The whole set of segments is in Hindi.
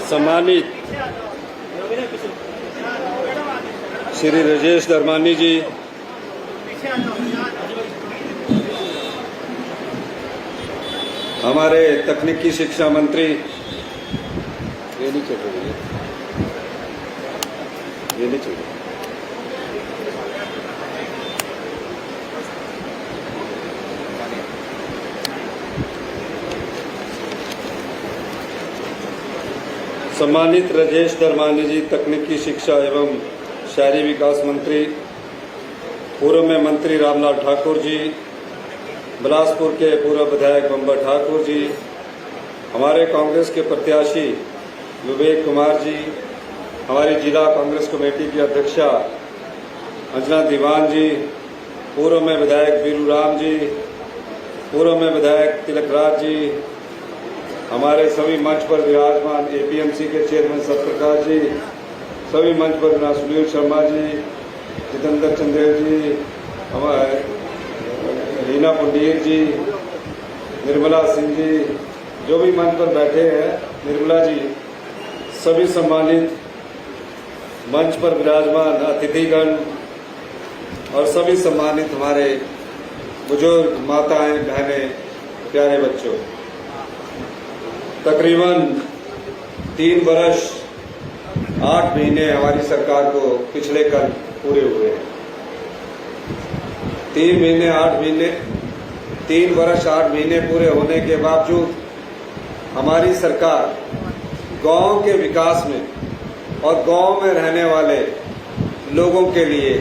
सम्मानित श्री राजेश धर्मानी जी, हमारे तकनीकी शिक्षा मंत्री, ये नहीं चल रही है, ये नहीं चल रही। सम्मानित राजेश धर्मानी जी, तकनीकी शिक्षा एवं शहरी विकास मंत्री, पूर्व में मंत्री रामलाल ठाकुर जी, बिलासपुर के पूर्व विधायक बंबर ठाकुर जी, हमारे कांग्रेस के प्रत्याशी विवेक कुमार जी, हमारी जिला कांग्रेस कमेटी की अध्यक्षा अंजना दीवान जी, पूर्व में विधायक बीरू राम जी, पूर्व में विधायक तिलक राज जी, हमारे सभी मंच पर विराजमान एपीएमसी के चेयरमैन सत्यप्रकाश जी, सभी मंच पर सुनील शर्मा जी, जितेंद्र चंदेल जी, हमारे रीना पंडीर जी, निर्मला सिंह जी, जो भी मंच पर बैठे हैं, निर्मला जी, सभी सम्मानित मंच पर विराजमान अतिथिगण और सभी सम्मानित हमारे बुजुर्ग माताएं, बहनें, प्यारे बच्चों, तकरीबन 3 वर्ष 8 महीने हमारी सरकार को पिछले कल पूरे हुए हैं। 3 वर्ष 8 महीने पूरे होने के बावजूद हमारी सरकार गांव के विकास में और गांव में रहने वाले लोगों के लिए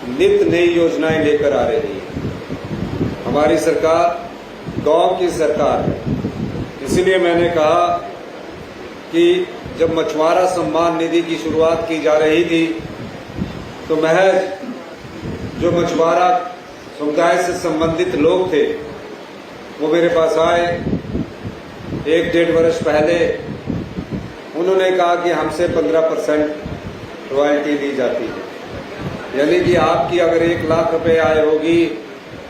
नित्य नई योजनाएं लेकर आ रही है। हमारी सरकार गांव की सरकार है। इसलिए मैंने कहा कि जब मछुआरा सम्मान निधि की शुरुआत की जा रही थी तो महज जो मछुआरा समुदाय से संबंधित लोग थे वो मेरे पास आए 1-1.5 वर्ष पहले। उन्होंने कहा कि हमसे 15% रॉयल्टी ली जाती है, यानी कि आपकी अगर 1 लाख रुपए आय होगी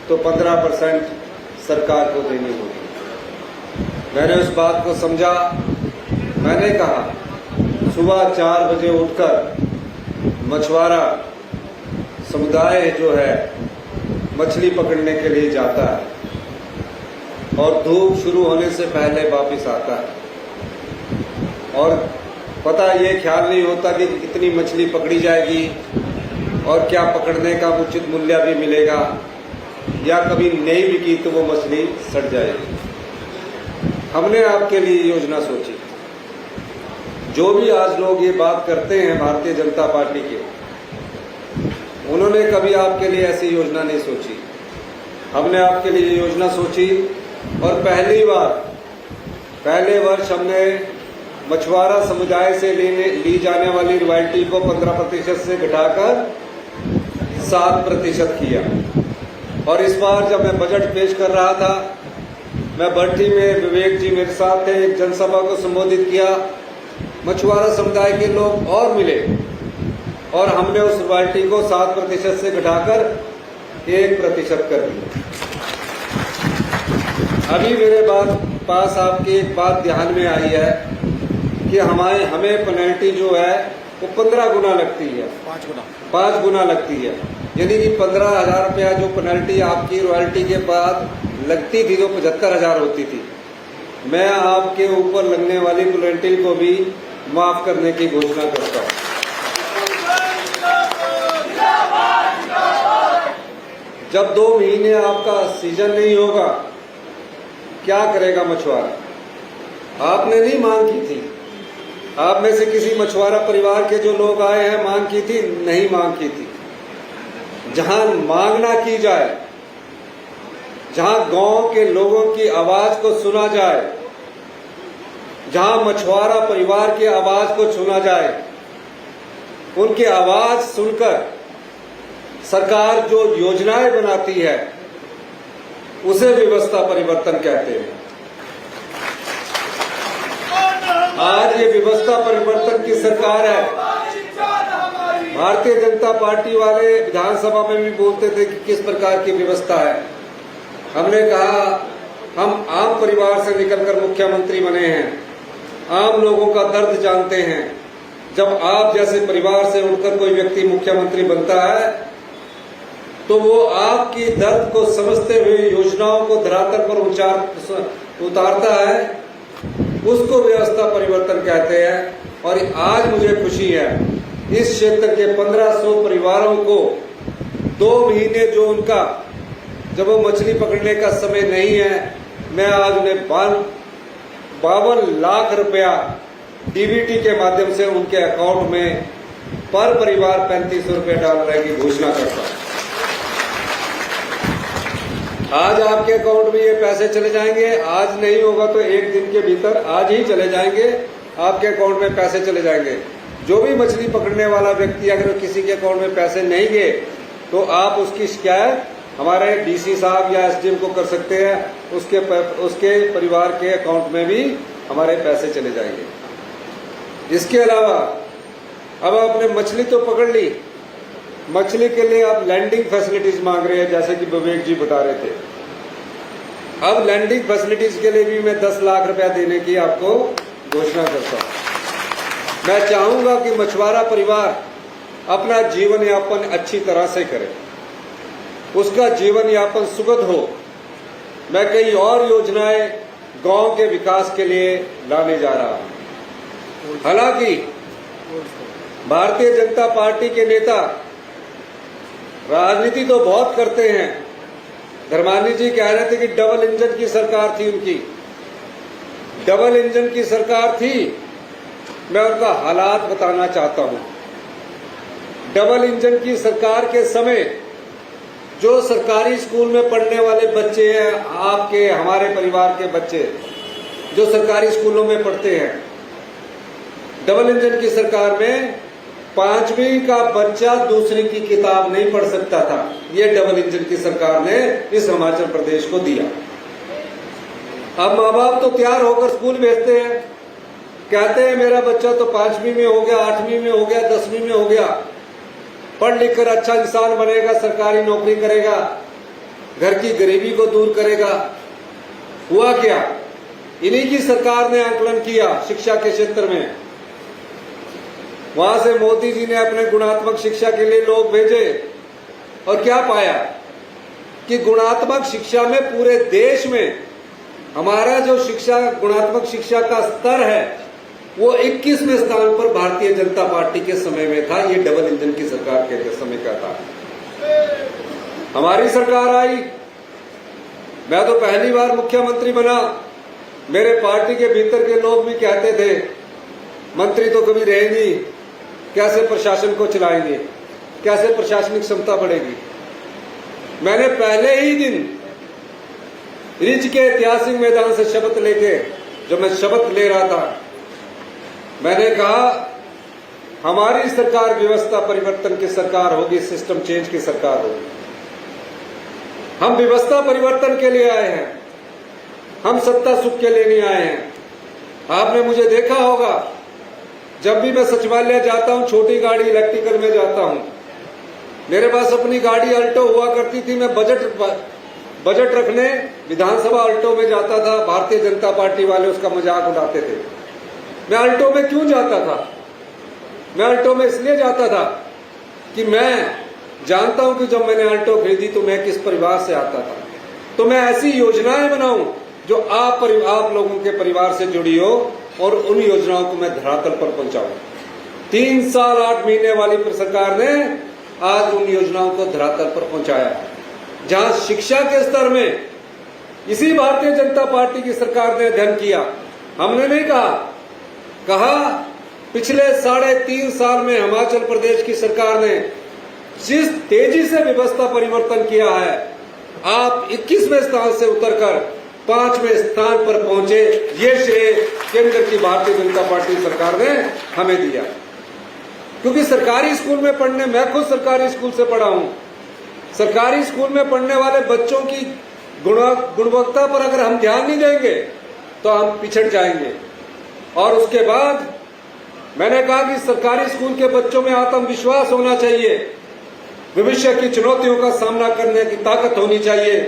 तो 15% सरकार को देनी होगी। मैंने उस बात को समझा। मैंने कहा सुबह 4 बजे उठकर मछुआरा समुदाय जो है मछली पकड़ने के लिए जाता है और धूप शुरू होने से पहले वापस आता है, और पता ये ख्याल नहीं होता कि कितनी मछली पकड़ी जाएगी और क्या पकड़ने का उचित मूल्य भी मिलेगा, या कभी नहीं बिकी तो वो मछली सड़ जाएगी। हमने आपके लिए योजना सोची। जो भी आज लोग ये बात करते हैं भारतीय जनता पार्टी के, उन्होंने कभी आपके लिए ऐसी योजना नहीं सोची। हमने आपके लिए योजना सोची और पहले वर्ष हमने मछुआरा समुदाय से ली जाने वाली रॉयल्टी को 15% से घटाकर 7% किया। और इस बार जब मैं बजट पेश कर रहा था, मैं बरठी में विवेक जी मेरे साथ थे, एक जनसभा को संबोधित किया। मछुआरा समुदाय के लोग और मिले और हमने उस रॉयल्टी को 7% से घटाकर 1% कर दिया। अभी मेरे पास आपकी एक बात ध्यान में आई है कि हमें पेनल्टी जो है वो 15 गुना लगती है, 5 गुना लगती है। यानी कि 15,000 रुपया जो पेनल्टी आपकी रॉयल्टी के बाद लगती थी, जो 75,000 होती थी, मैं आपके ऊपर लगने वाली पेनल्टी को भी माफ करने की घोषणा करता हूं। जब 2 महीने आपका सीजन नहीं होगा, क्या करेगा मछुआरा? आपने नहीं मांग की थी। आप में से किसी मछुआरा परिवार के जो लोग आए हैं मांग की थी? नहीं मांग की थी। जहां मांगना की जाए, जहां गांव के लोगों की आवाज को सुना जाए, जहां मछुआरा परिवार की आवाज को सुना जाए, उनकी आवाज सुनकर सरकार जो योजनाएं बनाती है उसे व्यवस्था परिवर्तन कहते हैं। आज ये व्यवस्था परिवर्तन की सरकार है। भारतीय जनता पार्टी वाले विधानसभा में भी बोलते थे कि किस प्रकार की व्यवस्था है। हमने कहा हम आम परिवार से निकलकर मुख्यमंत्री बने हैं, आम लोगों का दर्द जानते हैं। जब आप जैसे परिवार से उठकर कोई व्यक्ति मुख्यमंत्री बनता है तो वो आपकी दर्द को समझते हुए योजनाओं को धरातल पर उतारता है, उसको व्यवस्था परिवर्तन कहते हैं। और आज मुझे खुशी है, इस क्षेत्र के 1500 परिवारों को 2 महीने जो उनका जब वो मछली पकड़ने का समय नहीं है, मैं आज उन्हें 52 लाख रुपया डीबीटी के माध्यम से उनके अकाउंट में पर परिवार 3500 रुपये डालने की घोषणा करता हूं। आज आपके अकाउंट में ये पैसे चले जाएंगे। आज नहीं होगा तो 1 दिन के भीतर, आज ही चले जाएंगे, आपके अकाउंट में पैसे चले जाएंगे। जो भी मछली पकड़ने वाला व्यक्ति अगर किसी के अकाउंट में पैसे नहीं गए तो आप उसकी शिकायत हमारे डीसी साहब या एसडीएम को कर सकते हैं। उसके परिवार के अकाउंट में भी हमारे पैसे चले जाएंगे। इसके अलावा अब आपने मछली तो पकड़ ली, मछली के लिए आप लैंडिंग फैसिलिटीज मांग रहे हैं, जैसे कि विवेक जी बता रहे थे। अब लैंडिंग फैसिलिटीज के लिए भी मैं 10 लाख रुपया देने की आपको घोषणा करता हूं। मैं चाहूंगा कि मछुआरा परिवार अपना जीवन यापन अच्छी तरह से करे, उसका जीवन यापन सुगम हो। मैं कई और योजनाएं गांव के विकास के लिए लाने जा रहा हूं। हालांकि भारतीय जनता पार्टी के नेता राजनीति तो बहुत करते हैं। धर्मानी जी कह रहे थे कि डबल इंजन की सरकार थी उनकी, डबल इंजन की सरकार थी। मैं उनका हालात बताना चाहता हूं। डबल इंजन की सरकार के समय जो सरकारी स्कूल में पढ़ने वाले बच्चे हैं, आपके हमारे परिवार के बच्चे जो सरकारी स्कूलों में पढ़ते हैं, डबल इंजन की सरकार में 5वीं का बच्चा दूसरी की किताब नहीं पढ़ सकता था। ये डबल इंजन की सरकार ने इस हिमाचल प्रदेश को दिया। अब माँ बाप तो तैयार होकर स्कूल भेजते हैं, कहते हैं मेरा बच्चा तो 5वीं में हो गया, 8वीं में हो गया, 10वीं में हो गया, पढ़ लिख कर अच्छा इंसान बनेगा, सरकारी नौकरी करेगा, घर की गरीबी को दूर करेगा। हुआ क्या? इन्हीं की सरकार ने आकलन किया शिक्षा के क्षेत्र में। वहां से मोदी जी ने अपने गुणात्मक शिक्षा के लिए लोग भेजे और क्या पाया कि गुणात्मक शिक्षा में पूरे देश में हमारा जो शिक्षा गुणात्मक शिक्षा का स्तर है वो 21वें स्थान पर भारतीय जनता पार्टी के समय में था। ये डबल इंजन की सरकार के समय का था। हमारी सरकार आई, मैं तो पहली बार मुख्यमंत्री बना। मेरे पार्टी के भीतर के लोग भी कहते थे मंत्री तो कभी रहे नहीं, कैसे प्रशासन को चलाएंगे, कैसे प्रशासनिक क्षमता बढ़ेगी। मैंने पहले ही दिन रिज के ऐतिहासिक मैदान से शपथ लेके, जब मैं शपथ ले रहा था, मैंने कहा हमारी सरकार व्यवस्था परिवर्तन की सरकार होगी, सिस्टम चेंज की सरकार होगी। हम व्यवस्था परिवर्तन के लिए आए हैं, हम सत्ता सुख के लिए नहीं आए हैं। आपने मुझे देखा होगा, जब भी मैं सचिवालय जाता हूं, छोटी गाड़ी इलेक्ट्रिकल में जाता हूं। मेरे पास अपनी गाड़ी अल्टो हुआ करती थी। मैं बजट रखने विधानसभा अल्टो में जाता था। भारतीय जनता पार्टी वाले उसका मजाक उड़ाते थे। मैं अल्टो में क्यों जाता था? मैं अल्टो में इसलिए जाता था कि मैं जानता हूं कि जब मैंने अल्टो खरीदी तो मैं किस परिवार से आता था। तो मैं ऐसी योजनाएं बनाऊं जो आप लोगों के परिवार से जुड़ी हो और उन योजनाओं को मैं धरातल पर पहुंचाऊं। 3 साल 8 महीने वाली सरकार ने आज उन योजनाओं को धरातल पर पहुंचाया। जहां शिक्षा के स्तर में इसी भारतीय जनता पार्टी की सरकार ने अध्ययन किया। हमने नहीं कहा पिछले 3.5 साल में हिमाचल प्रदेश की सरकार ने जिस तेजी से व्यवस्था परिवर्तन किया है, आप 21वें स्थान से उतरकर 5वें स्थान पर पहुंचे। ये श्रेय केंद्र की भारतीय जनता पार्टी सरकार ने हमें दिया। क्योंकि सरकारी स्कूल में पढ़ने, मैं खुद सरकारी स्कूल से पढ़ा हूं, सरकारी स्कूल में पढ़ने वाले बच्चों की गुणवत्ता पर अगर हम ध्यान नहीं देंगे तो हम पिछड़ जाएंगे। और उसके बाद मैंने कहा कि सरकारी स्कूल के बच्चों में आत्मविश्वास होना चाहिए, भविष्य की चुनौतियों का सामना करने की ताकत होनी चाहिए।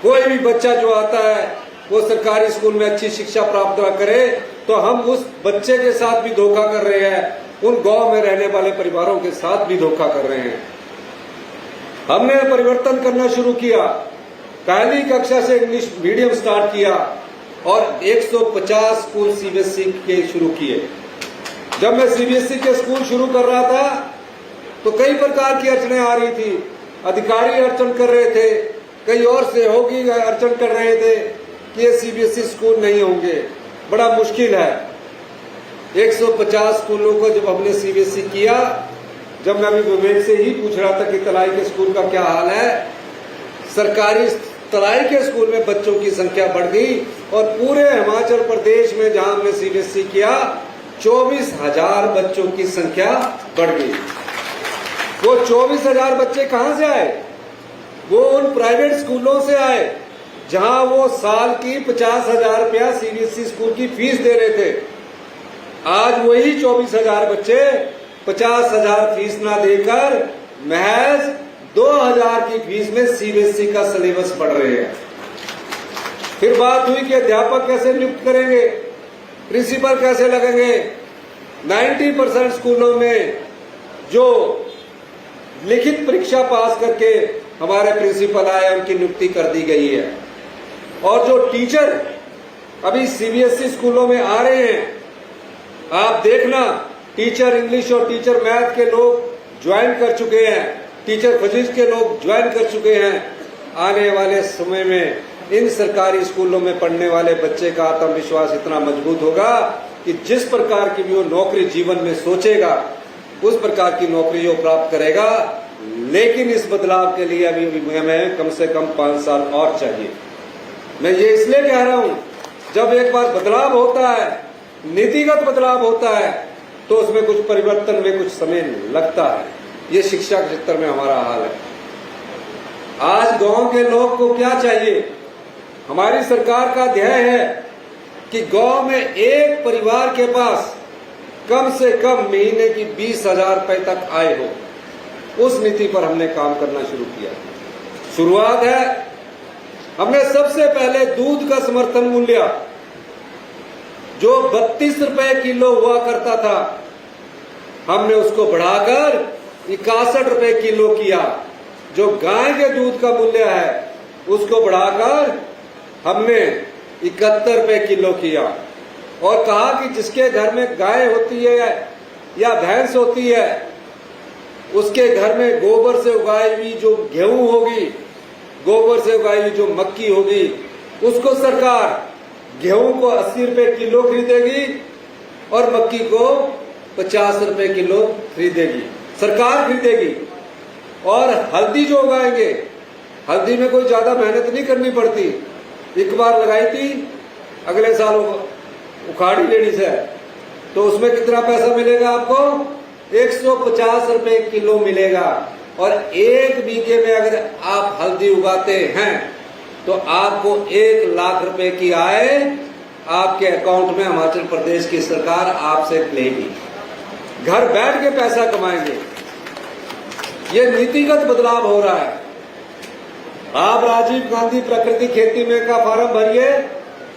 कोई भी बच्चा जो आता है वो सरकारी स्कूल में अच्छी शिक्षा प्राप्त ना करे तो हम उस बच्चे के साथ भी धोखा कर रहे हैं, उन गांव में रहने वाले परिवारों के साथ भी धोखा कर रहे हैं। हमने परिवर्तन करना शुरू किया, पहली कक्षा से इंग्लिश मीडियम स्टार्ट किया और 150 स्कूल सीबीएसई के शुरू किए। जब मैं सीबीएसई के स्कूल शुरू कर रहा था तो कई प्रकार की अड़चनें आ रही थी। अधिकारी अड़चन कर रहे थे, कई और सहयोगी अड़चन कर रहे थे कि ये सीबीएसई स्कूल नहीं होंगे, बड़ा मुश्किल है। 150 स्कूलों को जब हमने सीबीएसई किया, जब मैं अभी विवेक से ही पूछ रहा था कि तलाई के स्कूल का क्या हाल है, सरकारी तलाई के स्कूल में बच्चों की संख्या बढ़ गई और पूरे हिमाचल प्रदेश में जहां हमने सीबीएसई किया 24,000 बच्चों की संख्या बढ़ गई। वो 24,000 बच्चे कहां से आए? वो उन प्राइवेट स्कूलों से आए जहां वो साल की 50,000 रुपया सीबीएसई स्कूल की फीस दे रहे थे। आज वही 24,000 बच्चे 50,000 फीस ना देकर महज 2,000 की फीस में सीबीएसई का सिलेबस पढ़ रहे हैं। फिर बात हुई कि अध्यापक कैसे नियुक्त करेंगे, प्रिंसिपल कैसे लगेंगे। 90% स्कूलों में जो लिखित परीक्षा पास करके हमारे प्रिंसिपल आए, उनकी नियुक्ति कर दी गई है। और जो टीचर अभी सीबीएसई स्कूलों में आ रहे हैं, आप देखना, टीचर इंग्लिश और टीचर मैथ के लोग ज्वाइन कर चुके हैं, टीचर फिजिक्स के लोग ज्वाइन कर चुके हैं। आने वाले समय में इन सरकारी स्कूलों में पढ़ने वाले बच्चे का आत्मविश्वास इतना मजबूत होगा कि जिस प्रकार की भी वो नौकरी जीवन में सोचेगा उस प्रकार की नौकरी वो प्राप्त करेगा। लेकिन इस बदलाव के लिए अभी हमें कम से कम 5 साल और चाहिए। मैं ये इसलिए कह रहा हूं, जब एक बार बदलाव होता है, नीतिगत बदलाव होता है, तो उसमें कुछ परिवर्तन में कुछ समय लगता है। ये शिक्षा के क्षेत्र में हमारा हाल है। आज गांव के लोग को क्या चाहिए? हमारी सरकार का ध्येय है कि गांव में एक परिवार के पास कम से कम महीने की 20,000 रुपए तक आय हो। उस नीति पर हमने काम करना शुरू किया। शुरुआत है, हमने सबसे पहले दूध का समर्थन मूल्य जो 32 रुपए किलो हुआ करता था, हमने उसको बढ़ाकर 61 रुपए किलो किया। जो गाय के दूध का मूल्य है उसको बढ़ाकर हमने 71 रुपए किलो किया और कहा कि जिसके घर में गाय होती है या भैंस होती है, उसके घर में गोबर से उगाई हुई जो गेहूं होगी, गोबर से उगाई हुई जो मक्की होगी, उसको सरकार गेहूं को 80 रुपए किलो खरीदेगी और मक्की को 50 रुपए किलो खरीदेगी, सरकार खरीदेगी। और हल्दी जो उगाएंगे, हल्दी में कोई ज्यादा मेहनत नहीं करनी पड़ती। एक बार लगाई थी, अगले साल उखाड़ी लेनी से, तो उसमें कितना पैसा मिलेगा आपको? 150 रुपए किलो मिलेगा। और 1 बीघे में अगर आप हल्दी उगाते हैं तो आपको 1 लाख रुपए की आय आपके अकाउंट में हिमाचल प्रदेश की सरकार आपसे लेगी। घर बैठ के पैसा कमाएंगे। ये नीतिगत बदलाव हो रहा है। आप राजीव गांधी प्राकृतिक खेती में का फॉर्म भरिए,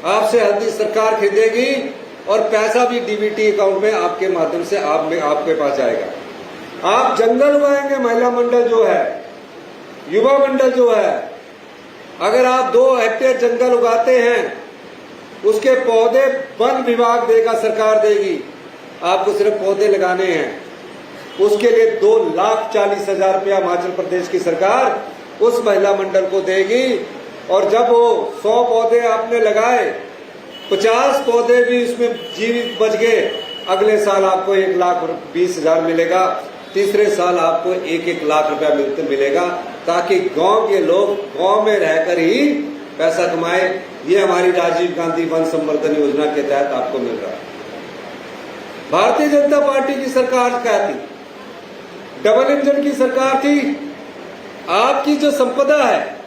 आपसे हल्दी सरकार खरीदेगी और पैसा भी डीबीटी अकाउंट में आपके माध्यम से आपके पास आएगा। आप जंगल उगाएंगे, महिला मंडल जो है, युवा मंडल जो है, अगर आप 2 हेक्टेयर जंगल उगाते हैं, उसके पौधे वन विभाग देगा, सरकार देगी। आपको सिर्फ पौधे लगाने हैं। उसके लिए 2,40,000 रुपया हिमाचल प्रदेश की सरकार उस महिला मंडल को देगी। और जब वो 100 पौधे आपने लगाए, 50 पौधे भी उसमें जीवित बच गए, अगले साल आपको 1,20,000 मिलेगा। तीसरे साल आपको 1-1 लाख रुपया मिलेगा, ताकि गांव के लोग गांव में रहकर ही पैसा कमाए। ये हमारी राजीव गांधी वन संवर्धन योजना के तहत आपको मिल रहा है। भारतीय जनता पार्टी की सरकार क्या थी? डबल इंजन की सरकार थी। आपकी जो संपदा है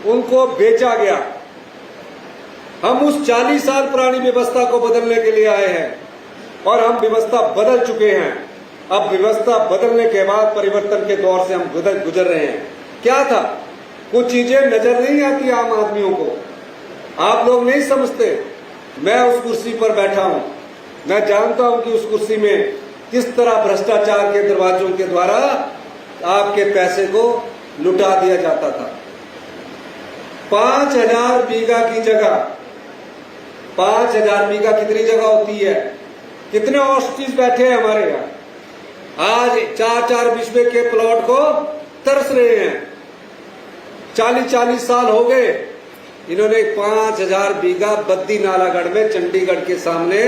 उनको बेचा गया। हम उस 40 साल पुरानी व्यवस्था को बदलने के लिए आए हैं और हम व्यवस्था बदल चुके हैं। अब व्यवस्था बदलने के बाद परिवर्तन के दौर से हम गुजर रहे हैं। क्या था? कुछ चीजें नजर नहीं आती आम आदमियों को। आप लोग नहीं समझते, मैं उस कुर्सी पर बैठा हूं, मैं जानता हूं कि उस कुर्सी में किस तरह भ्रष्टाचार के दरवाजों के द्वारा आपके पैसे को लुटा दिया जाता था। 5,000 बीघा की जगह, 5,000 बीघा कितनी जगह होती है? कितने ऑस्ट्रिच बैठे हैं हमारे यहाँ, आज 4-4 बिस्वे के प्लॉट को तरस रहे हैं। 40-40 साल हो गए, इन्होंने 5,000 बीघा बद्दी नालागढ़ में, चंडीगढ़ के सामने,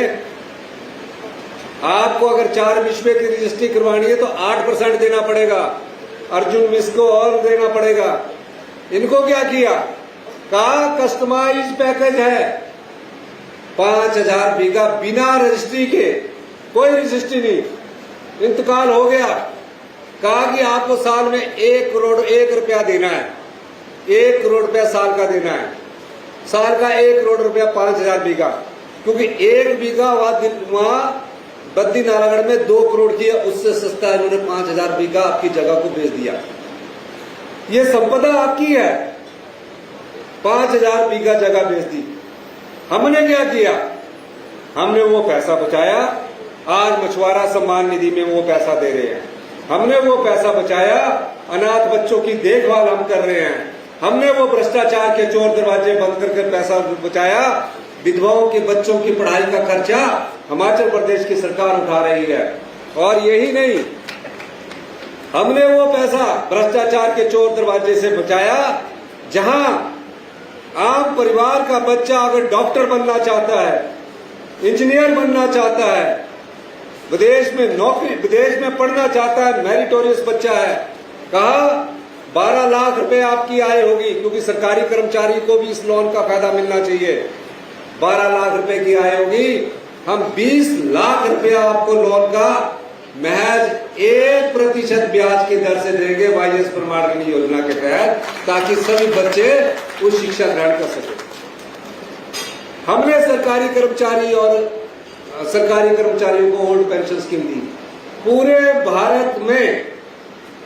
आपको अगर 4 बिस्वे की रजिस्ट्री करवानी है तो 8% देना पड़ेगा, अर्जुन मिस को और देना पड़ेगा। इनको क्या किया? कहा कस्टमाइज पैकेज है, 5,000 बीघा बिना रजिस्ट्री के, कोई रजिस्ट्री नहीं, इंतकाल हो गया। कहा कि आपको साल में 1 करोड़ 1 रुपया देना है, 1 करोड़ रुपया साल का देना है, साल का 1 करोड़ रुपया 5,000 बीघा, क्योंकि 1 बीघा वहां बद्दी नालागढ़ में 2 करोड़ की है, उससे सस्ता इन्होंने 5,000 बीघा आपकी जगह को बेच दिया। ये संपदा आपकी है, 5,000 बीघा जगह बेच दी। हमने क्या किया? हमने वो पैसा बचाया, आज मछुआरा सम्मान निधि में वो पैसा दे रहे हैं। हमने वो पैसा बचाया, अनाथ बच्चों की देखभाल हम कर रहे हैं। हमने वो भ्रष्टाचार के चोर दरवाजे बंद करके पैसा बचाया, विधवाओं के बच्चों की पढ़ाई का खर्चा हिमाचल प्रदेश की सरकार उठा रही है। और यही नहीं, हमने वो पैसा भ्रष्टाचार के चोर दरवाजे से बचाया, जहां आम परिवार का बच्चा अगर डॉक्टर बनना चाहता है, इंजीनियर बनना चाहता है, विदेश में नौकरी, विदेश में पढ़ना चाहता है, मेरिटोरियस बच्चा है, कहा 12 लाख रुपए आपकी आय होगी, क्योंकि सरकारी कर्मचारी को भी इस लोन का फायदा मिलना चाहिए। 12 लाख रुपए की आय होगी, हम 20 लाख रुपया आपको लोन का महज 1% ब्याज की दर से देंगे वाईएस प्रमाणन योजना के तहत, ताकि सभी बच्चे उस शिक्षा ग्रहण कर सके। हमने सरकारी कर्मचारी और सरकारी कर्मचारियों को ओल्ड पेंशन स्कीम दी। पूरे भारत में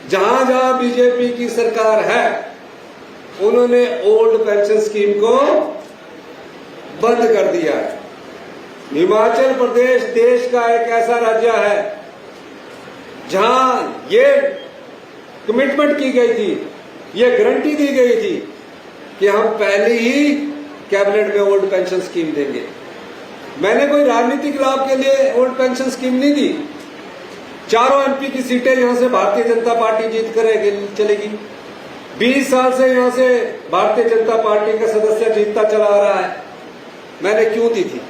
जहां जहां बीजेपी की सरकार है, उन्होंने ओल्ड पेंशन स्कीम को बंद कर दिया है। हिमाचल प्रदेश देश का एक ऐसा राज्य है जहां ये कमिटमेंट की गई थी, ये गारंटी दी गई थी कि हम पहले ही कैबिनेट में ओल्ड पेंशन स्कीम देंगे। मैंने कोई राजनीतिक लाभ के लिए ओल्ड पेंशन स्कीम नहीं दी। 4 एमपी की सीटें यहां से भारतीय जनता पार्टी जीत कर चलेगी। 20 साल से यहां से भारतीय जनता पार्टी का सदस्य जीतता चला आ रहा है। मैंने क्यों दी थी?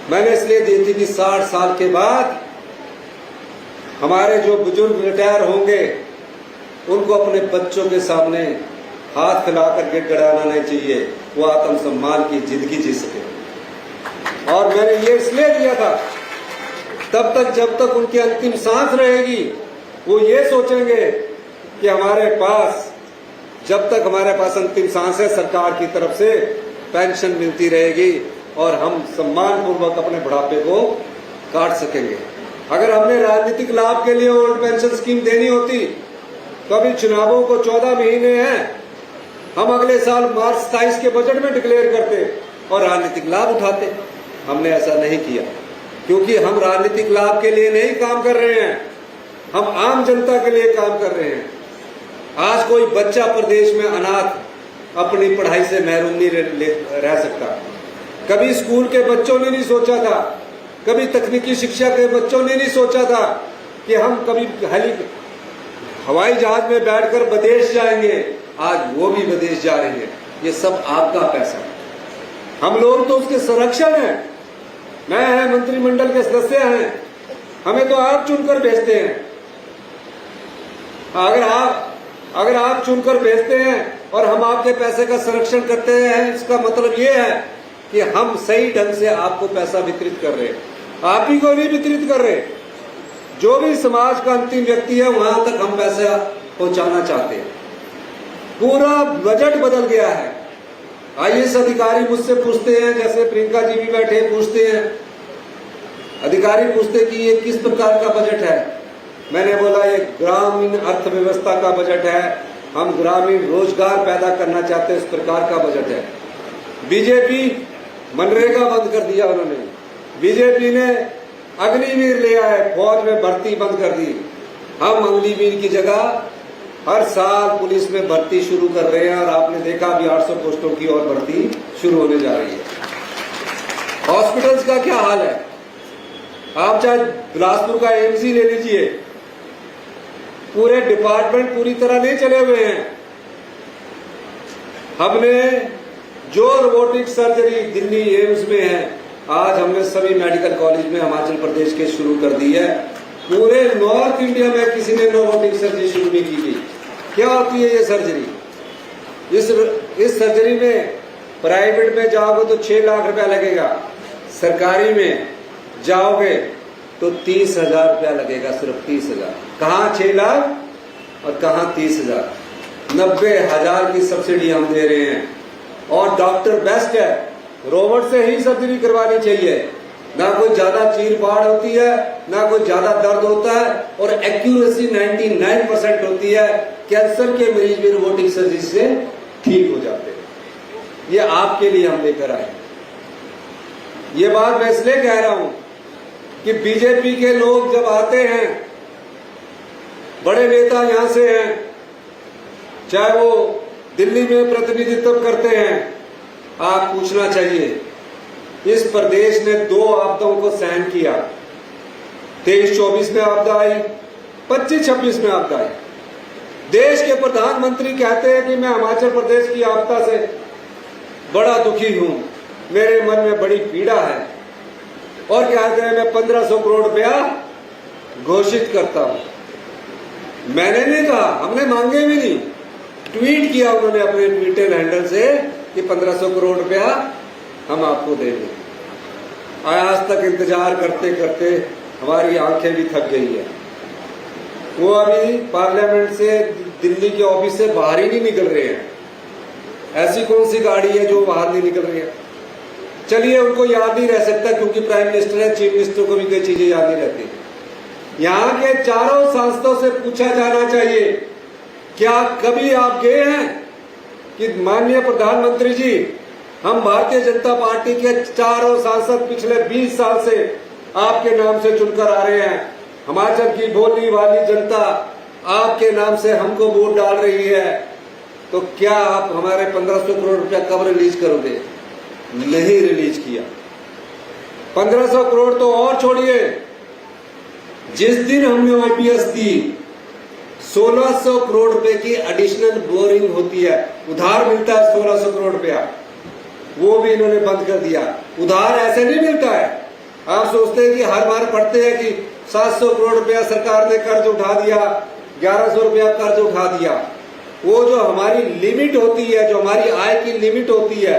मैंने इसलिए दी थी कि 60 साल के बाद हमारे जो बुजुर्ग रिटायर होंगे, उनको अपने बच्चों के सामने हाथ फैलाकर गिड़गिड़ाना नहीं चाहिए, वो आत्मसम्मान की जिंदगी जी सके। और मैंने ये इसलिए दिया था, तब तक जब तक उनकी अंतिम सांस रहेगी, वो ये सोचेंगे कि हमारे पास, जब तक हमारे पास अंतिम सांस है, सरकार की तरफ से पेंशन मिलती रहेगी और हम सम्मान पूर्वक अपने बुढ़ापे को काट सकेंगे। अगर हमने राजनीतिक लाभ के लिए ओल्ड पेंशन स्कीम देनी होती तो अभी चुनावों को 14 महीने हैं, हम अगले साल मार्च 27 के बजट में डिक्लेयर करते और राजनीतिक लाभ उठाते। हमने ऐसा नहीं किया, क्योंकि हम राजनीतिक लाभ के लिए नहीं काम कर रहे हैं, हम आम जनता के लिए काम कर रहे हैं। आज कोई बच्चा प्रदेश में अनाथ अपनी पढ़ाई से महरूम नहीं रह सकता। कभी स्कूल के बच्चों ने नहीं सोचा था, कभी तकनीकी शिक्षा के बच्चों ने नहीं सोचा था कि हम कभी हवाई जहाज में बैठकर विदेश जाएंगे। आज वो भी विदेश जा रहे हैं। ये सब आपका पैसा है, हम लोग तो उसके संरक्षण हैं। मैं है मंत्रिमंडल के सदस्य हैं, हमें तो आप चुनकर भेजते हैं। अगर आप चुनकर भेजते हैं और हम आपके पैसे का संरक्षण करते हैं, इसका मतलब ये है कि हम सही ढंग से आपको पैसा वितरित कर रहे हैं, आप ही को नहीं वितरित कर रहे। जो भी समाज का अंतिम व्यक्ति है, वहां तक हम पैसा पहुंचाना चाहते हैं। पूरा बजट बदल गया है। आईएएस अधिकारी मुझसे पूछते हैं, जैसे प्रियंका जी भी बैठे पूछते हैं, अधिकारी पूछते कि ये किस प्रकार का बजट है। मैंने बोला ये ग्रामीण अर्थव्यवस्था का बजट है, हम ग्रामीण रोजगार पैदा करना चाहते हैं, इस प्रकार का बजट है। बीजेपी मनरेगा बंद कर दिया उन्होंने, बीजेपी ने अग्निवीर ले आए, फौज में भर्ती बंद कर दी। हम अग्निवीर की जगह हर साल पुलिस में भर्ती शुरू कर रहे हैं और आपने देखा अभी 800 पोस्टों की और भर्ती शुरू होने जा रही है। हॉस्पिटल्स का क्या हाल है, आप चाहे बिलासपुर का एम्स ही ले लीजिए, पूरे डिपार्टमेंट पूरी तरह नहीं चले हुए हैं। हमने जो रोबोटिक सर्जरी दिल्ली एम्स में है, आज हमने सभी मेडिकल कॉलेज में हिमाचल प्रदेश के शुरू कर दी है। पूरे नॉर्थ इंडिया में किसी ने रोबोटिक सर्जरी शुरू नहीं की थी। क्या होती है ये सर्जरी? इस सर्जरी में प्राइवेट में जाओगे तो 6 लाख रुपया लगेगा, सरकारी में जाओगे तो 30,000 रुपया लगेगा, सिर्फ 30,000। कहाँ 6 लाख और कहाँ 30,000? 90,000 की सब्सिडी हम दे रहे हैं। और डॉक्टर बेस्ट है, रोबोट से ही सर्जरी करवानी चाहिए, ना कोई ज्यादा चीर फाड़ होती है, ना कोई ज्यादा दर्द होता है, और एक्यूरेसी 99% होती है। कैंसर के मरीज भी रोबोटिक सर्जरी से ठीक हो जाते हैं। ये आपके लिए हम लेकर आए। ये बात मैं इसलिए कह रहा हूं कि बीजेपी के लोग जब आते हैं, बड़े नेता यहां से हैं, चाहे वो दिल्ली में प्रतिनिधित्व करते हैं, आप पूछना चाहिए इस प्रदेश ने 2 आपदाओं को सहन किया। 23-24 में आपदा आई, 25-26 में आपदा आई। देश के प्रधानमंत्री कहते हैं कि मैं हिमाचल प्रदेश की आपदा से बड़ा दुखी हूं, मेरे मन में बड़ी पीड़ा है, और कहते हैं मैं 1500 करोड़ रुपया घोषित करता हूं। मैंने नहीं कहा, हमने मांगे भी नहीं, ट्वीट किया उन्होंने अपने ट्विटर हैंडल से कि 1500 करोड़ रुपया हम आपको दे दें। आज तक इंतजार करते करते हमारी आंखें भी थक गई है। वो अभी पार्लियामेंट से, दिल्ली के ऑफिस से बाहर ही नहीं निकल रहे हैं। ऐसी कौन सी गाड़ी है जो बाहर नहीं निकल रही है? चलिए, उनको याद नहीं रह सकता क्योंकि प्राइम मिनिस्टर है, चीफ मिनिस्टर को भी कई चीजें याद नहीं रहती। यहाँ के चारों सांसदों से पूछा जाना चाहिए, क्या कभी आप गए हैं कि माननीय प्रधानमंत्री जी, हम भारतीय जनता पार्टी के चारों सांसद पिछले 20 साल से आपके नाम से चुनकर आ रहे हैं, हिमाचल की भोली भाली जनता आपके नाम से हमको वोट डाल रही है, तो क्या आप हमारे 1500 करोड़ रुपया कब रिलीज करोगे? नहीं रिलीज किया। 1500 करोड़ तो और छोड़िए, जिस दिन हमने ओपीएस दी 1600 करोड़ रुपए की एडिशनल बोरिंग होती है, उधार मिलता है 1600 करोड़ रुपया, वो भी इन्होंने बंद कर दिया। उधार ऐसे नहीं मिलता है। आप सोचते हैं कि हर बार पढ़ते हैं कि 700 करोड़ रुपया सरकार ने कर्ज उठा दिया, 1100 रुपया कर्ज उठा दिया। वो जो हमारी लिमिट होती है, जो हमारी आय की लिमिट होती है,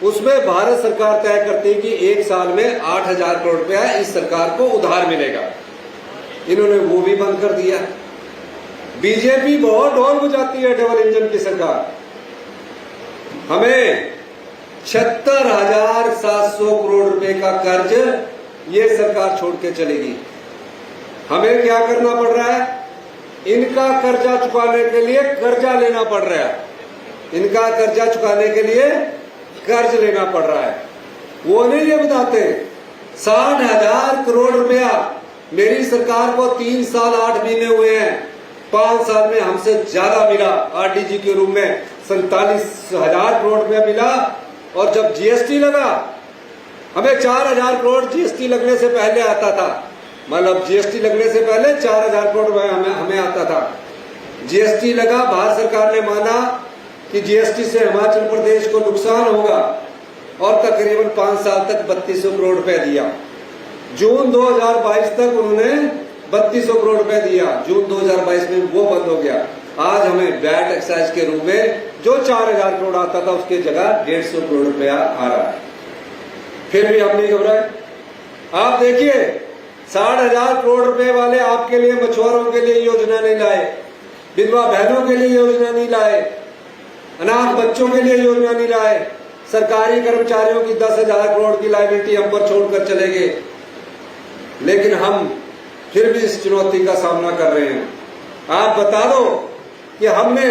उसमें भारत सरकार तय करती है कि 1 साल में 8,000 करोड़ रुपया इस सरकार को उधार मिलेगा। इन्होंने वो भी बंद कर दिया। बीजेपी बहुत ढोल बजाती है, डबल इंजन की सरकार। हमें 76,700 करोड़ रुपए का कर्ज ये सरकार छोड़ के चलेगी। हमें क्या करना पड़ रहा है? इनका कर्जा चुकाने के लिए कर्जा लेना पड़ रहा है। इनका कर्जा चुकाने के लिए कर्ज लेना पड़ रहा है। वो नहीं ये बताते 60,000 करोड़ रुपया मेरी सरकार को 3 साल 8 महीने हुए हैं, 5 साल में हमसे ज्यादा मिला। आरडीजी के रूप में 47,000 करोड़ रुपया मिला, और जब जीएसटी लगा, हमें 4,000 करोड़ जीएसटी लगने से पहले आता था। मतलब जीएसटी लगने से पहले 4,000 करोड़ रुपए हमें आता था। जीएसटी लगा, भारत सरकार ने माना कि जीएसटी से हिमाचल प्रदेश को नुकसान होगा, और तकरीबन 5 साल तक 3200 करोड़ रुपए दिया। जून 2022 तक उन्होंने 3200 करोड़ रुपए दिया। जून 2022 में वो बंद हो गया। आज हमें वैट एक्साइज के रूप में जो 4,000 करोड़ आता था, उसकी जगह 150 करोड़ रुपया आ रहा है। फिर भी हम नहीं घबराए। आप देखिए, 60,000 करोड़ रुपए वाले आपके लिए, मछुआरों के लिए योजना नहीं लाए, विधवा बहनों के लिए योजना नहीं लाए, अनाथ बच्चों के लिए योजना नहीं लाए, सरकारी कर्मचारियों की 10,000 करोड़ की लायबिलिटी हम पर छोड़कर चले गए। लेकिन हम फिर भी इस चुनौती का सामना कर रहे हैं। आप बता दो कि हमने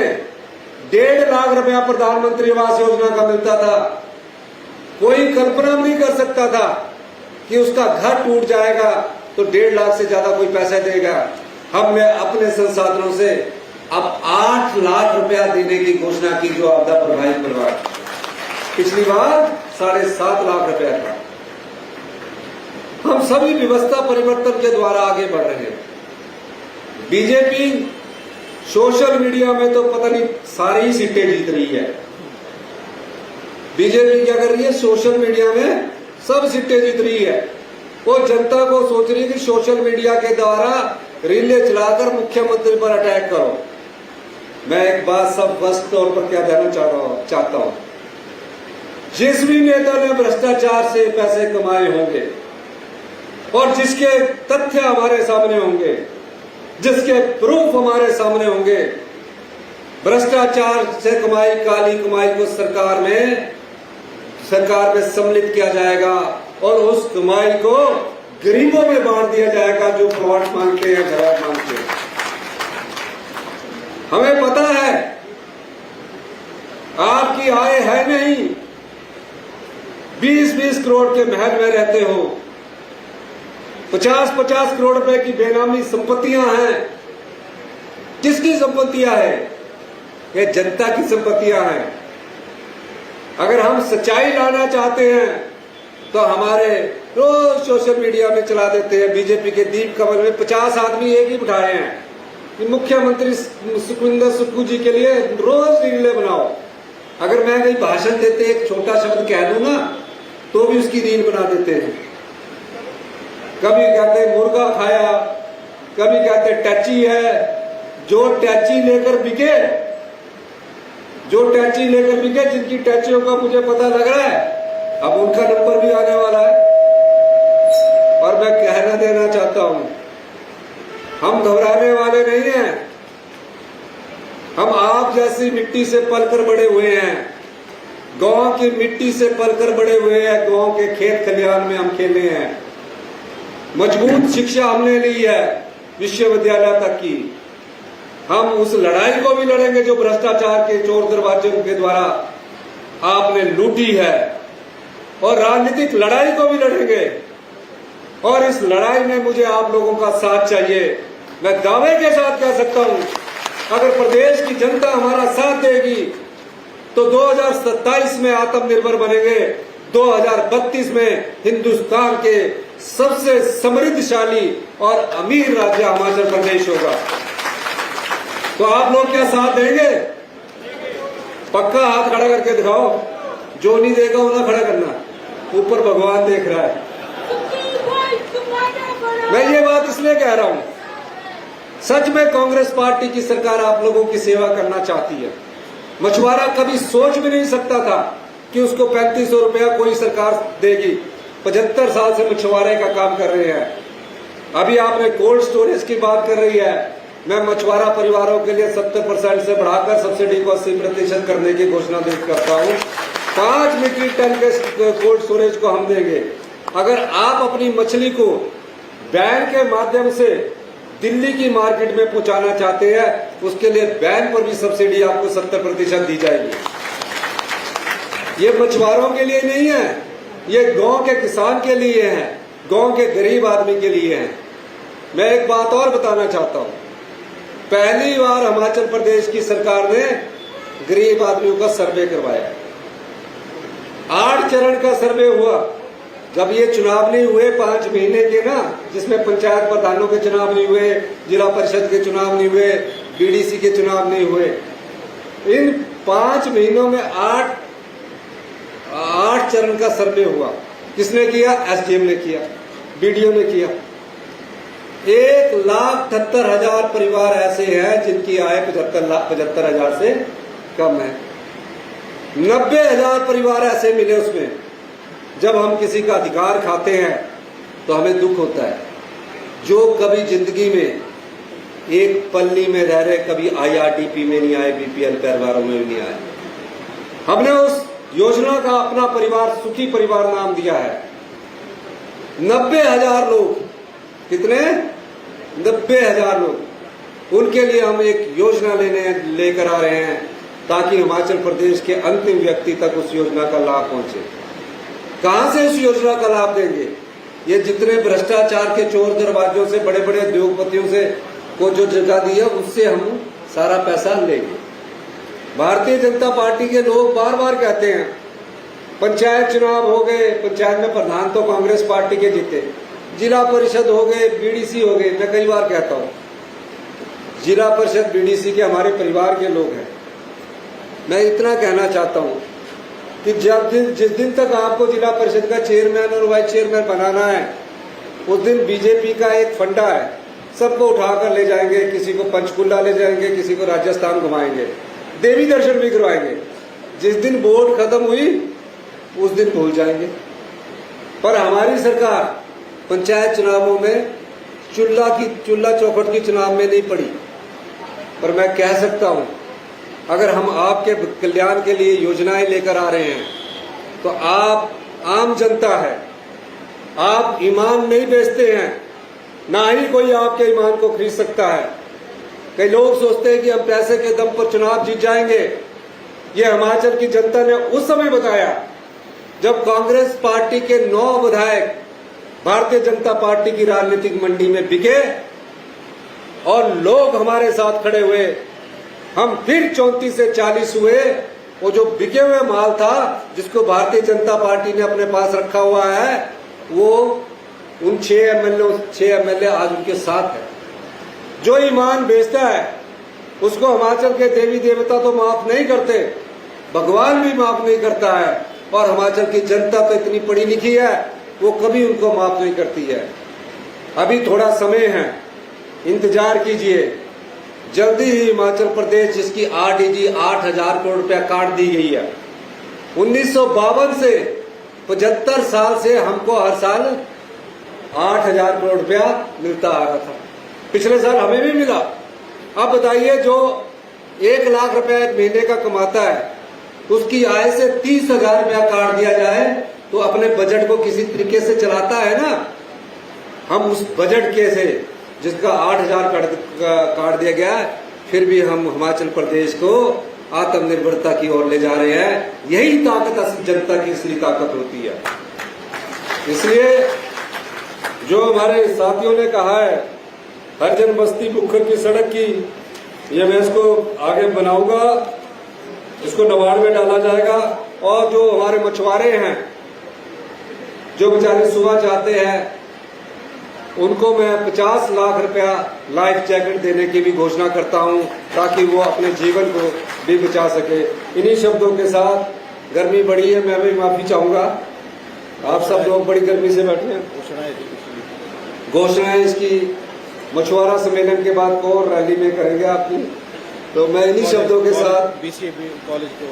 1.5 लाख रुपया प्रधानमंत्री आवास योजना का मिलता था, कोई कल्पना नहीं कर सकता था कि उसका घर टूट जाएगा तो 1.5 लाख से ज्यादा कोई पैसा देगा। हमने अपने संसाधनों से अब 8 लाख रुपया देने की घोषणा की जो आपदा प्रभावित परिवार। पिछली बार 7.5 लाख रुपया था। हम सभी व्यवस्था परिवर्तन के द्वारा आगे बढ़ रहे हैं। बीजेपी सोशल मीडिया में तो पता नहीं सारी सीटें जीत रही है। बीजेपी क्या कर रही है? सोशल मीडिया में सब सीटें जीत रही है। वो जनता को सोच रही है कि सोशल मीडिया के द्वारा रीलें चलाकर मुख्यमंत्री पर अटैक करो। मैं एक बात सब स्पष्ट तौर पर क्या कहना चाहता हूं, जिस भी नेता ने भ्रष्टाचार से पैसे कमाए होंगे और जिसके तथ्य हमारे सामने होंगे, जिसके प्रूफ हमारे सामने होंगे, भ्रष्टाचार से कमाई, काली कमाई को सरकार में सम्मिलित किया जाएगा और उस कमाई को गरीबों में बांट दिया जाएगा जो प्लॉट मांगते हैं, घर मांगते हैं। हमें पता है आपकी आय है नहीं, 20-20 करोड़ के महल में रहते हो, 50-50 करोड़ रुपए की बेनामी संपत्तियां हैं। किसकी संपत्तियां हैं? ये जनता की संपत्तियां हैं। अगर हम सच्चाई लाना चाहते हैं तो हमारे रोज सोशल मीडिया में चला देते हैं। बीजेपी के दीप कमल में 50 आदमी एक ही बिठाए हैं कि मुख्यमंत्री सुखविंदर सुक्खू जी के लिए रोज रीलें बनाओ। अगर मैं कहीं भाषण देते एक छोटा शब्द कह दूं ना तो भी उसकी रील बना देते हैं। कभी कहते मुर्गा खाया, कभी कहते टैची है। जो टैची लेकर बिके, जिनकी टैचियों का मुझे पता लग रहा है, अब उनका नंबर भी आने वाला है। और मैं कहना देना चाहता हूं, हम घबराने वाले नहीं हैं। हम आप जैसी मिट्टी से पलकर बड़े हुए हैं, गांव की मिट्टी से पलकर बड़े हुए हैं। गांव के खेत खलिहान में हम खेले हैं। मजबूत शिक्षा हमने ली है विश्वविद्यालय तक की। हम उस लड़ाई को भी लड़ेंगे जो भ्रष्टाचार के चोर दरवाजों के द्वारा आपने लूटी है, और राजनीतिक लड़ाई को भी लड़ेंगे। और इस लड़ाई में मुझे आप लोगों का साथ चाहिए। मैं दावे के साथ कह सकता हूं, अगर प्रदेश की जनता हमारा साथ देगी तो 2027 में आत्मनिर्भर बनेंगे। 2032 में हिंदुस्तान के सबसे समृद्धशाली और अमीर राज्य हिमाचल प्रदेश होगा। तो आप लोग क्या साथ देंगे? पक्का हाथ खड़ा करके दिखाओ। जो नहीं देगा वो ना खड़ा करना, ऊपर भगवान देख रहा है। मैं ये बात इसलिए कह रहा हूं, सच में कांग्रेस पार्टी की सरकार आप लोगों की सेवा करना चाहती है। मछुआरा कभी सोच भी नहीं सकता था कि उसको 3500 रुपया कोई सरकार देगी। 75 साल से मछुआरे का काम कर रहे हैं। अभी आपने कोल्ड स्टोरेज की बात कर रही है। मैं मछुआरा परिवारों के लिए 70% से बढ़ाकर सब्सिडी को 80% करने की घोषणा करता हूं। 5 मीट्रिक टन के कोल्ड स्टोरेज को हम देंगे। अगर आप अपनी मछली को बैन के माध्यम से दिल्ली की मार्केट में पहुंचाना चाहते हैं, उसके लिए बैन पर भी सब्सिडी आपको 70% दी जाएगी। ये मछुआरों के लिए नहीं है, ये गांव के किसान के लिए है, गांव के गरीब आदमी के लिए है। मैं एक बात और बताना चाहता हूं, पहली बार हिमाचल प्रदेश की सरकार ने गरीब आदमियों का सर्वे करवाया। 8 चरण का सर्वे हुआ। जब ये चुनाव नहीं हुए 5 महीने के ना, जिसमें पंचायत प्रधानों के चुनाव नहीं हुए, जिला परिषद के चुनाव नहीं हुए, बीडीसी के चुनाव नहीं हुए, इन 5 महीनों में 8 चरण का सर्वे हुआ। किसने किया? एसडीएम ने किया, बीडीओ ने किया। 1,78,000 परिवार ऐसे हैं जिनकी आय 75,000 से कम है। 90,000 परिवार ऐसे मिले उसमें। जब हम किसी का अधिकार खाते हैं तो हमें दुख होता है। जो कभी जिंदगी में एक पल्ली में रह रहे, कभी आईआरडीपी में नहीं आए, बीपीएल परिवारों में भी नहीं आए, हमने उस योजना का अपना परिवार सुखी परिवार नाम दिया है। 90,000 लोग, कितने? 90,000 लोग। उनके लिए हम एक योजना लेकर आ रहे हैं ताकि हिमाचल प्रदेश के अंतिम व्यक्ति तक उस योजना का लाभ पहुंचे। कहां से इस योजना का लाभ देंगे? ये जितने भ्रष्टाचार के चोर दरवाजों से, बड़े बड़े उद्योगपतियों से को जो जगह दी है, उससे हम सारा पैसा लेंगे। भारतीय जनता पार्टी के लोग बार बार कहते हैं, पंचायत चुनाव हो गए, पंचायत में प्रधान तो कांग्रेस पार्टी के जीते, जिला परिषद हो गए, बीडीसी हो गए। मैं कई बार कहता हूं, जिला परिषद बीडीसी के हमारे परिवार के लोग हैं। मैं इतना कहना चाहता हूं कि जिस दिन तक आपको जिला परिषद का चेयरमैन और वाइस चेयरमैन बनाना है, उस दिन बीजेपी का एक फंडा है, सबको उठाकर ले जाएंगे, किसी को पंचकुला ले जाएंगे, किसी को राजस्थान घुमाएंगे, देवी दर्शन भी करवाएंगे। जिस दिन वोट खत्म हुई उस दिन भूल जाएंगे। पर हमारी सरकार पंचायत चुनावों में चूल्हा चौखट की चुनाव में नहीं पड़ी। पर मैं कह सकता हूं, अगर हम आपके कल्याण के लिए योजनाएं लेकर आ रहे हैं, तो आप आम जनता है, आप ईमान नहीं बेचते हैं, ना ही कोई आपके ईमान को खरीद सकता है। कई लोग सोचते हैं कि हम पैसे के दम पर चुनाव जीत जाएंगे। ये हिमाचल की जनता ने उस समय बताया जब कांग्रेस पार्टी के 9 विधायक भारतीय जनता पार्टी की राजनीतिक मंडी में बिके और लोग हमारे साथ खड़े हुए। हम फिर 34 से 40 हुए। वो जो बिके हुए माल था, जिसको भारतीय जनता पार्टी ने अपने पास रखा हुआ है, वो उन 6 एमएलए आज उनके साथ है। जो ईमान बेचता है उसको हिमाचल के देवी देवता तो माफ नहीं करते, भगवान भी माफ नहीं करता है। और हिमाचल की जनता तो इतनी पढ़ी लिखी है, वो कभी उनको माफ नहीं करती है। अभी थोड़ा समय है, इंतजार कीजिए। जल्दी ही हिमाचल प्रदेश, जिसकी आरडीजी 8,000 करोड़ रुपया काट दी गई है, 1952 से 75 साल से हमको हर साल 8,000 करोड़ रुपया मिलता आ रहा था। पिछले साल हमें भी मिला। अब बताइए, जो 1 लाख रुपया एक महीने का कमाता है, उसकी आय से 30,000 रुपया काट दिया जाए तो अपने बजट को किसी तरीके से चलाता है ना। हम उस बजट के से जिसका 8,000 काट दिया गया, फिर भी हम हिमाचल प्रदेश को आत्मनिर्भरता की ओर ले जा रहे हैं। यही ताकत जनता की असली ताकत होती है। इसलिए जो हमारे साथियों ने कहा है, हर जन बस्ती बुक्खर की सड़क की, ये मैं इसको आगे बनाऊंगा, इसको नबार्ड में डाला जाएगा। और जो हमारे मछुआरे हैं, जो बेचारे सुबह जाते हैं, उनको मैं 50 लाख रुपया लाइफ जैकेट देने की भी घोषणा करता हूं, ताकि वो अपने जीवन को भी बचा सके। इन्हीं शब्दों के साथ, गर्मी बड़ी है, मैं भी माफी चाहूंगा। आप सब लोग बड़ी गर्मी से बैठे हैं। घोषणाएं इसकी मछुआरा सम्मेलन के बाद को रैली में करेंगे आपकी। तो मैं इन्हीं शब्दों के साथ बीसीए कॉलेज को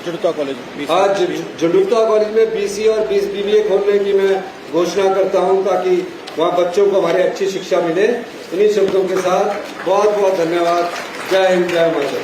जुड़ता कॉलेज आज जुड़ता कॉलेज में बीसीए और बीबीए खोलने की मैं घोषणा करता हूं, ताकि वहां बच्चों को हमारे अच्छी शिक्षा मिले। इन्हीं शब्दों के साथ बहुत बहुत धन्यवाद। जय हिंद, जय हिमाचल।